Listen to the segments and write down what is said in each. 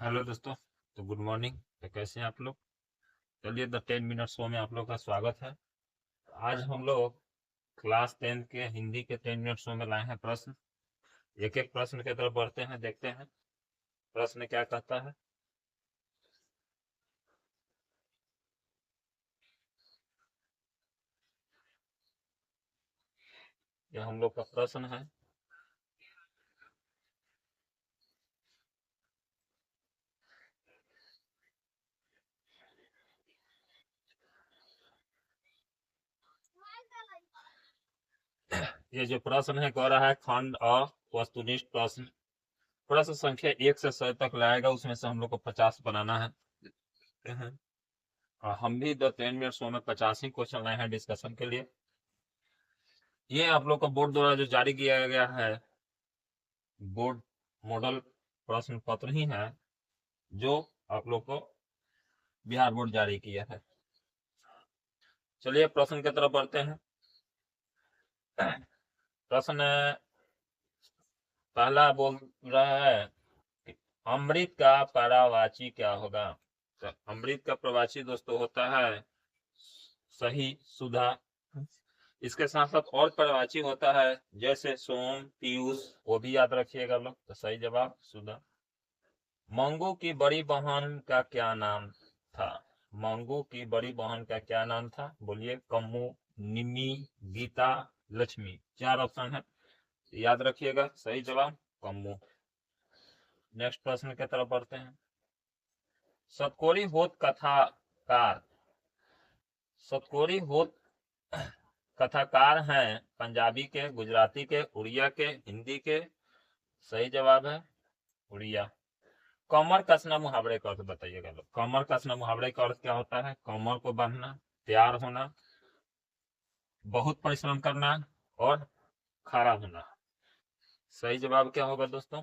Hello दोस्तों। तो good morning. तो कैसे हैं आप लोग? चलिए द 10 मिनट शो में आप लोग का स्वागत है। आज हम लोग क्लास 10 के हिंदी के 10 मिनट शो में लाए हैं प्रश्न। एक एक प्रश्न की तरफ बढ़ते हैं, देखते हैं प्रश्न क्या कहता है। यह हम लोग का प्रश्न है। ये जो प्रश्न है कह रहा है खंड अ वस्तुनिष्ठ प्रश्न। प्रश्न संख्या 1 से 100 तक लाएगा, उसमें से हम लोग को 50 बनाना है। और हम भी द 10 मिनट शो में 50 ही क्वेश्चन लाए हैं डिस्कशन के लिए। ये आप लोग का बोर्ड द्वारा जो जारी किया गया है बोर्ड मॉडल प्रश्न पत्र ही है जो आप लोग को बिहार बोर्ड जारी किया है। चलिए प्रश्न की तरफ बढ़ते हैं। प्रश्न पहला बोल रहा है कि अमृत का पर्यायवाची क्या होगा। तो अमृत का प्रवाची दोस्तों होता है सही, सुधा। इसके साथ साथ और पर्यायवाची होता है जैसे सोम, पीयूष, वो भी याद रखिएगा लोग। तो सही जवाब सुधा। मंगू की बड़ी बहन का क्या नाम था। मंगू की बड़ी बहन का क्या नाम था, बोलिए। कम्मू, निमी, गीता, लक्ष्मी। 4 ऑप्शन है, याद रखिएगा। सही जवाब कम्मू। नेक्स्ट प्रश्न की तरफ बढ़ते हैं। सतकोरी होत कथाकार। सतकोरी होत कथाकार हैं पंजाबी के, गुजराती के, उड़िया के, हिंदी के। सही जवाब है उड़िया। कमर कसना मुहावरे का अर्थ बताइएगा लोग। कमर कसना मुहावरे का अर्थ क्या होता है? कमर को बांधना, तैयार होना, बहुत परिश्रम करना और खड़ा होना। सही जवाब क्या होगा दोस्तों?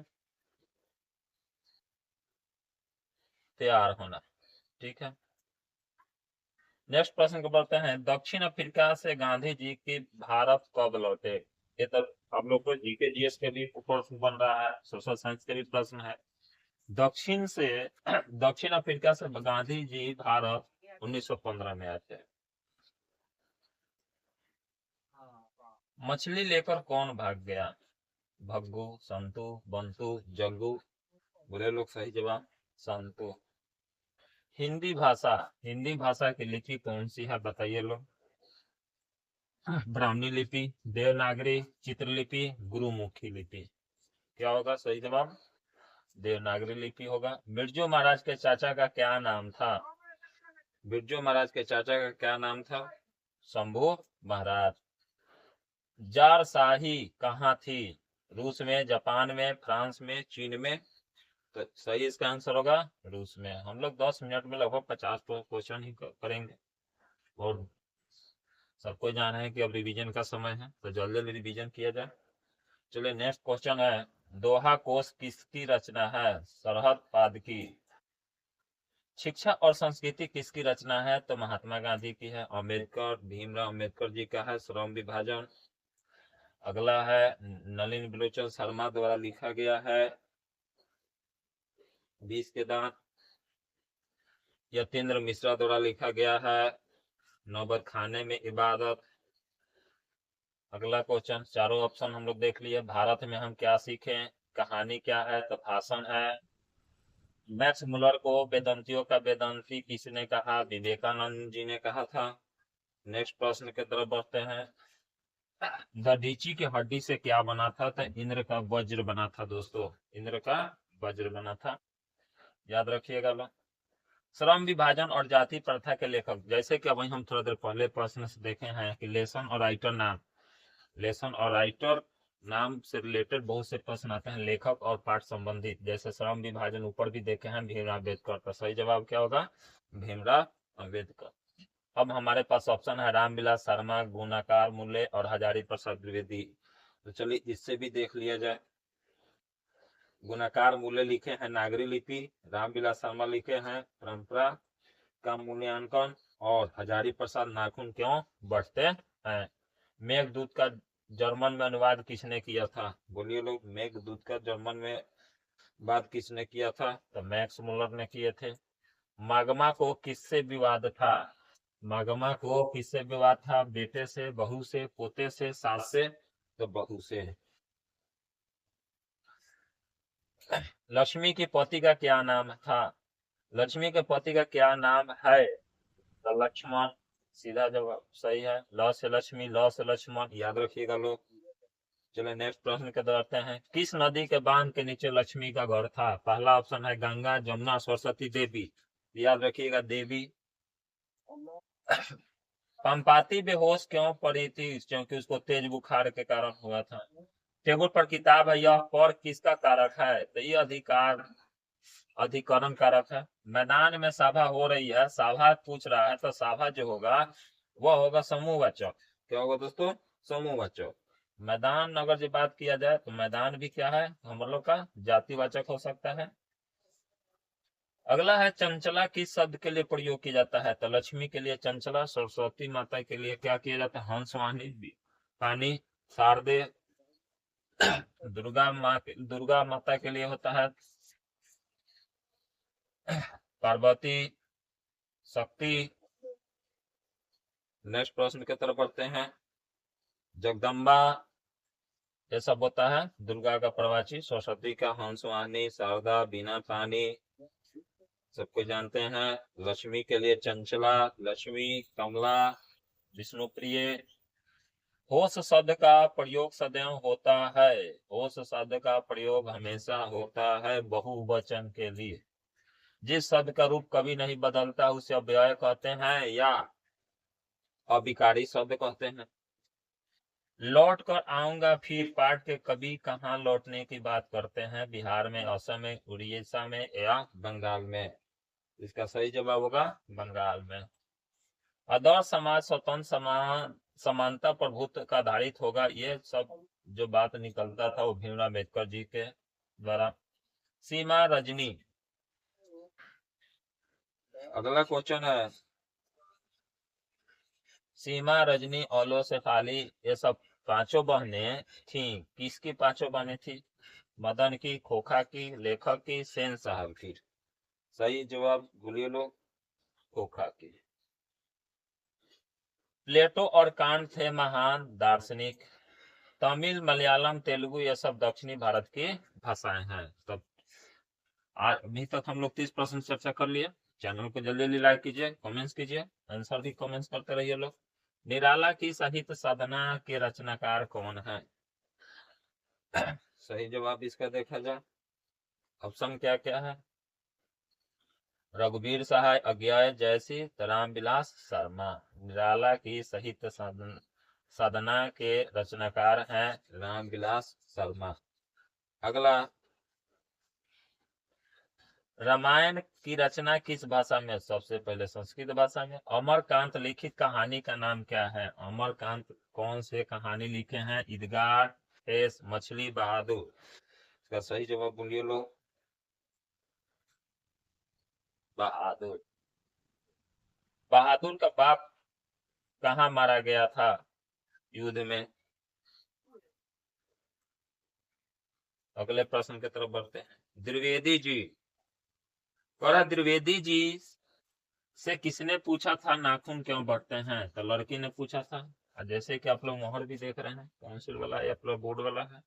तैयार होना। ठीक है। नेक्स्ट प्रश्न को बढ़ते हैं। दक्षिण अफ्रीका से गांधी जी की भारत कब लौटे। ये तो आप लोग को जीके जीएस के भी प्रश्न बन रहा है, सोशल साइंस के भी प्रश्न है। दक्षिण से दक्षिण अफ्रीका से गांधी जी भारत 1915 में आए थे। मछली लेकर कौन भाग गया। भग्गू, संतू, बंतू, जग्गू। बोले लोग। सही जवाब संतू। हिंदी भाषा की लिपि कौन सी है बताइए लोग। ब्राह्मी लिपि, देवनागरी, चित्रलिपि, गुरुमुखी लिपि। क्या होगा सही जवाब? देवनागरी लिपि होगा। बिरजू महाराज के चाचा का क्या नाम था। बिरजू महाराज के चाचा का क्या नाम था? शंभू महाराज। जार शाही कहाँ थी। रूस में, जापान में, फ्रांस में, चीन में। तो सही इसका आंसर होगा रूस में। हम लोग 10 मिनट में लगभग 50 क्वेश्चन ही करेंगे और सबको जाना है कि अब रिवीजन का समय है, तो जल्दी जल्दी रिवीजन किया जाए। चलिए नेक्स्ट क्वेश्चन है। दोहा कोश किसकी रचना है। सरहद पादकी। शिक्षा और संस्कृति किसकी रचना है। तो महात्मा गांधी की है। अम्बेडकर, भीमराव अम्बेडकर जी का है श्रम विभाजन। अगला है नलिन बिलोचन शर्मा द्वारा लिखा गया है 20 के दांत। यतीन्द्र मिश्रा द्वारा लिखा गया है नौबत खाने में इबादत। अगला क्वेश्चन, चारों ऑप्शन हम लोग देख लिए। भारत में हम क्या सीखें, कहानी क्या है। तो भाषण है। मैक्स मुलर को वेदांतियों का वेदांती किसने कहा। विवेकानंद जी ने कहा था। नेक्स्ट प्रश्न की तरफ बढ़ते हैं। दधीची की हड्डी से क्या बना था। तो इंद्र का वज्र बना था दोस्तों। इंद्र का वज्र बना था, याद रखिएगा लोग। श्रम विभाजन और जाति प्रथा के लेखक, जैसे कि अभी हम थोड़ा देर पहले प्रश्न से देखे हैं कि लेसन और राइटर नाम, लेसन और राइटर नाम से रिलेटेड बहुत से प्रश्न आते हैं, लेखक और पाठ संबंधित। जैसे श्रम विभाजन ऊपर भी देखे हैं भीमराव अम्बेडकर का। सही जवाब क्या होगा? भीमराव अम्बेडकर। अब हमारे पास ऑप्शन है रामविलास शर्मा, गुणाकार मूल्य और हजारी प्रसाद द्विवेदी। तो चलिए इससे भी देख लिया जाए। गुणाकार मूल्य लिखे हैं नागरी लिपि, रामविलास शर्मा लिखे हैं परंपरा का मूल्यांकन, और हजारी प्रसाद नाखून क्यों बढ़ते हैं। मेघदूत का जर्मन में अनुवाद किसने किया था। बोलिए लोग। मेघदूत का जर्मन में बात किसने किया था? तो मैक्स मुलर ने किए थे। मागमा को किससे विवाद था? मागमा को किससे विवाद था? बेटे से, बहू से, पोते से, सास से? तो बहू से। लक्ष्मी के पति का क्या नाम था? लक्ष्मी के पति का क्या नाम है? तो लक्ष्मण। सीधा जवाब सही है। ल से लक्ष्मी, ल से लक्ष्मण, याद रखिएगा लोग। चलो नेक्स्ट प्रश्न के दौड़ते हैं। किस नदी के बांध के नीचे लक्ष्मी का घर था? पहला ऑप्शन है गंगा, जमुना, सरस्वती, देवी। याद रखिएगा देवी। पंपाती बेहोश क्यों पड़ी थी? क्योंकि उसको तेज बुखार के कारण हुआ था। टेबल पर किताब है, यह पर किसका कारक है? तो ये अधिकरण कारक है। मैदान में सभा हो रही है, सभा पूछ रहा है, तो सभा जो होगा वह होगा समूहवाचक। क्या होगा दोस्तों? समूहवाचक। मैदान अगर जो बात किया जाए तो मैदान भी क्या है हम लोग का? जातिवाचक हो सकता है। अगला है चंचला किस शब्द के लिए प्रयोग किया जाता है? तो लक्ष्मी के लिए चंचला, सरस्वती माता के लिए क्या किया जाता है? हंस वाहिनी, पानी, शारदे, दुर्गा माता के लिए होता है पार्वती, शक्ति। नेक्स्ट प्रश्न की तरफ बढ़ते हैं। जगदम्बा ये सब होता है दुर्गा का प्रवाची, सरस्वती का हंस वाहिनी, शारदा बीना पानी, सबको जानते हैं। लक्ष्मी के लिए चंचला, लक्ष्मी, कमला, विष्णुप्रिय। होश शब्द का प्रयोग सदैव होता है। होश शब्द का प्रयोग हमेशा होता है बहुवचन के लिए। जिस शब्द का रूप कभी नहीं बदलता उसे अव्यय कहते हैं या अविकारी शब्द कहते हैं। लौट कर आऊंगा फिर पाठ के कभी कहाँ लौटने की बात करते हैं? बिहार में, असम में, उड़ीसा में या बंगाल में? इसका सही जवाब होगा बंगाल में। आदर्श समाज स्वतंत्र समानता प्रभुत्व का आधारित होगा। ये सब जो बात निकलता था वो भीमराव अम्बेडकर जी के द्वारा। सीमा रजनी। अगला क्वेश्चन है सीमा रजनी, औलो शेफाली, ये सब पांचों बहनें थी। किसकी पांचों बहनें थी? मदन की, खोखा की, लेखक की, सेन साहब की? सही जवाब बोलिए लोग, खोखा की। प्लेटो और कांट थे महान दार्शनिक। तमिल, मलयालम, तेलुगु ये सब दक्षिणी भारत की भाषाएं हैं। तब अभी तक हम लोग 30 प्रश्न चर्चा कर लिए। चैनल को जल्दी जल्दी लाइक कीजिए, कमेंट्स कीजिए, आंसर भी कमेंट्स करते रहिए लोग। निराला की साहित्य साधना के रचनाकार कौन है? सही जवाब इसका देखा जाए ऑप्शन क्या क्या है? रघुवीर सहाय, अज्ञाय जयसी, रामविलास शर्मा। निराला की साहित्य साधना के रचनाकार हैं रामविलास शर्मा। अगला, रामायण की रचना किस भाषा में? सबसे पहले संस्कृत भाषा में। अमरकांत लिखित कहानी का नाम क्या है? अमरकांत कौन से कहानी लिखे हैं? ईदगाह, ठेस, मछली, बहादुर? इसका सही जवाब बोलिए लोग, बहादुर। बहादुर का बाप कहाँ मारा गया था युद्ध में? अगले प्रश्न की तरफ बढ़ते हैं। द्विवेदी जी, और द्विवेदी जी से किसने पूछा था नाखून क्यों बढ़ते हैं? तो लड़की ने पूछा था। जैसे कि आप लोग मोहर भी देख रहे हैं, काउंसिल वाला या फिर बोर्ड वाला है।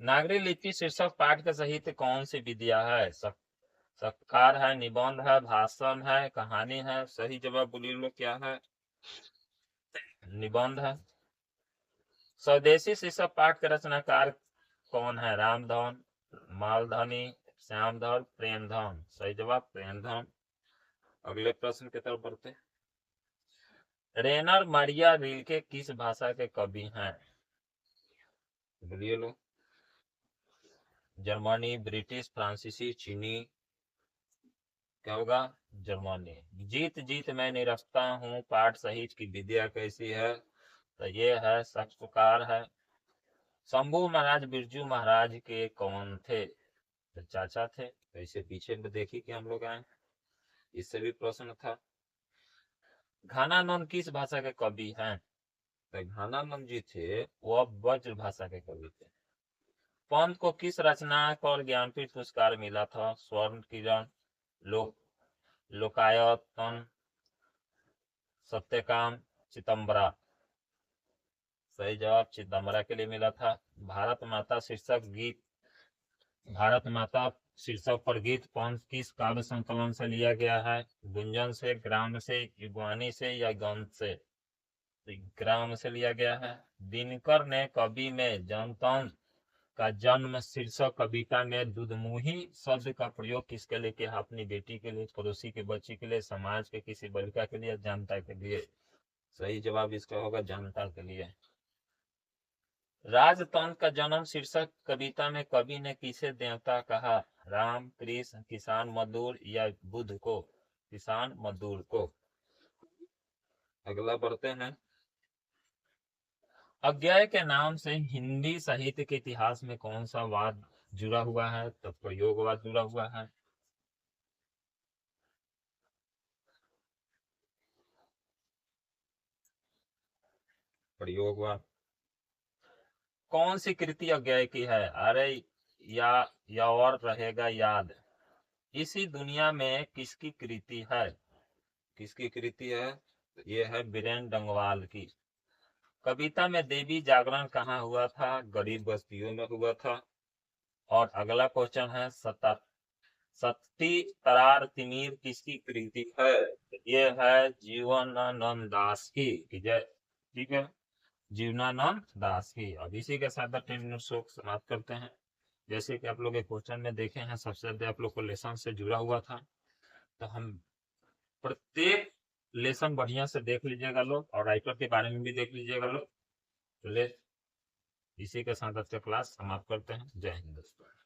नागरी लिपि शीर्षक पाठ का साहित्य कौन सी विद्या है? सत्कार है, निबंध है, भाषण है, कहानी है? सही जवाब बोलिए लोग क्या है? निबंध है। स्वदेशी शीर्षक पाठ के रचनाकार कौन है? रामधन, मालधनी, श्यामधन, प्रेमधन? सही जवाब प्रेमधन। अगले प्रश्न की तरफ बढ़ते हैं। रेनर मारिया रिल्के किस भाषा के कवि हैं? बोलिए लो। जर्मनी, ब्रिटिश, फ्रांसीसी, चीनी? क्या होगा? जर्मनी। जीत जीत मैं निरखता हूँ, पाठ सहित की विद्या कैसी है? तो ये है साक्षात्कार है। शंभू महाराज बिरजू महाराज के कौन थे? तो चाचा थे। तो इसे पीछे में देखिए कि हम लोग आए, इससे भी प्रश्न था। घानानंद किस भाषा के कवि हैं? तो घानानंद जी थे वो ब्रज भाषा के कवि थे। पंत को किस रचनाक और ज्ञानपीठ पुरस्कार मिला था? स्वर्ण किरण, लोक लोकायतन, सत्यकाम, चिदम्बरा। सही जवाब चिदम्बरा के लिए मिला था। भारत माता शीर्षक पर गीत पंत किस काव्य संकलन से लिया गया है? गुंजन से, ग्राम से, युगवाणी से या गंध से? ग्राम से लिया गया है। दिनकर ने कवि में जनतंत्र का जन्म शीर्षक कविता में दुधमुही शब्द का प्रयोग किसके लिए किया? अपनी बेटी के लिए, पड़ोसी के बच्ची के लिए, समाज के किसी बालिका के लिए, जनता के लिए? सही जवाब इसका होगा जनता के लिए। राजतंत्र का जन्म शीर्षक कविता में कवि ने किसे देवता कहा? राम, कृष्ण, किसान मजदूर या बुद्ध को? किसान मजदूर को। अगला बढ़ते हैं। अज्ञेय के नाम से हिंदी साहित्य के इतिहास में कौन सा वाद जुड़ा हुआ है? तो प्रयोगवाद जुड़ा हुआ है। प्रयोगवाद। कौन सी कृति अज्ञेय की है? अरे या और रहेगा याद। इसी दुनिया में किसकी कृति है? किसकी कृति है? ये है बीरेन डंगवाल की। कविता में देवी जागरण कहाँ हुआ था? गरीब बस्तियों में हुआ था। और अगला क्वेश्चन है सती तरार तिमिर किसकी कृति है? ये है जीवनानंद दास की। ठीक है, जीवनानंद दास की। अब इसी के साथ 10 मिनट शो समाप्त करते हैं। जैसे कि आप लोग एक क्वेश्चन में देखे हैं, सबसे ज्यादा आप लोग को लेसन से जुड़ा हुआ था, तो हम प्रत्येक लेसन बढ़िया से देख लीजिएगा लोग, और राइटर के बारे में भी देख लीजिएगा लोग। चलिए इसी के साथ आज का क्लास समाप्त करते हैं। जय हिंद दोस्तों।